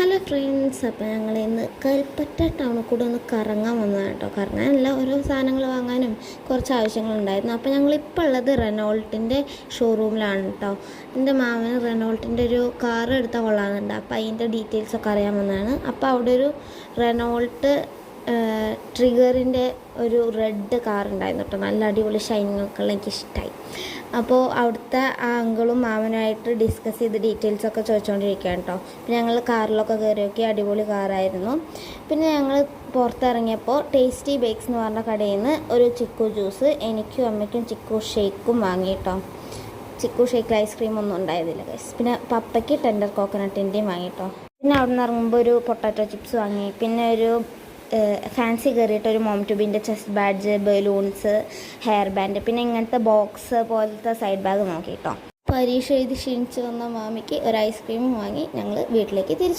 Hello friends, അപ്പോൾ ഞങ്ങൾ ഇന്ന് കൽപ്പറ്റ ടൗണിൽ കൂടെ ഒന്ന് കറങ്ങാൻ വന്നതാണ് കേട്ടോ. കറങ്ങാനല്ല, ഓരോ സാധനങ്ങൾ വാങ്ങാനും കുറച്ച് ആവശ്യങ്ങളുണ്ടായിരുന്നു. അപ്പോൾ ഞങ്ങളിപ്പോൾ ഉള്ളത് റെനോൾട്ടിൻ്റെ ഷോറൂമിലാണ് കേട്ടോ. എൻ്റെ മാമന് റെനോൾട്ടിൻ്റെ ഒരു കാർ എടുത്താൽ കൊള്ളാമെന്നുണ്ട്. അപ്പോൾ അതിൻ്റെ ഡീറ്റെയിൽസൊക്കെ അറിയാൻ വന്നതാണ്. അപ്പോൾ അവിടെ ഒരു റെനോൾട്ട് ട്രിഗറിൻ്റെ ഒരു റെഡ് കാർ ഉണ്ടായിരുന്നു കേട്ടോ. നല്ല അടിപൊളി ഷൈനിങ് ഒക്കെ ഉള്ള, എനിക്കിഷ്ടമായി. അപ്പോൾ അവിടുത്തെ ആ അങ്കിളും മാമനുമായിട്ട് ഡിസ്കസ് ചെയ്ത് ഡീറ്റെയിൽസൊക്കെ ചോദിച്ചുകൊണ്ടിരിക്കുകയാണ് കേട്ടോ. പിന്നെ ഞങ്ങൾ കാറിലൊക്കെ കയറി നോക്കി, അടിപൊളി കാറായിരുന്നു. പിന്നെ ഞങ്ങൾ പുറത്തിറങ്ങിയപ്പോൾ ടേസ്റ്റി ബേക്സ് എന്ന് പറഞ്ഞ കടയിൽ നിന്ന് ഒരു ചിക്കു ജ്യൂസ് എനിക്കും അമ്മയ്ക്കും ചിക്കു ഷേക്കും വാങ്ങി കേട്ടോ. ചിക്കു ഷേക്കിൽ ഐസ്ക്രീം ഒന്നും ഉണ്ടായതില്ല ഗൈസ്. പിന്നെ പപ്പയ്ക്ക് ടെൻഡർ കോക്കനട്ടിൻ്റെയും വാങ്ങി കേട്ടോ. പിന്നെ അവിടെ നിന്ന് ഇറങ്ങുമ്പോൾ ഒരു പൊട്ടാറ്റോ ചിപ്സ് വാങ്ങി. പിന്നെ ഒരു ഫാൻസി കയറിയിട്ട് ഒരു മോം ട്യൂബിൻ്റെ chest badge, balloons, hair band, പിന്നെ ഇങ്ങനത്തെ ബോക്സ് പോലത്തെ സൈഡ് ബാഗ് നോക്കി കേട്ടോ. പരീക്ഷ എഴുതി ക്ഷീണിച്ച് വന്ന മാമിക്ക് ഒരു ഐസ്ക്രീമും വാങ്ങി ഞങ്ങൾ വീട്ടിലേക്ക് തിരിച്ചു.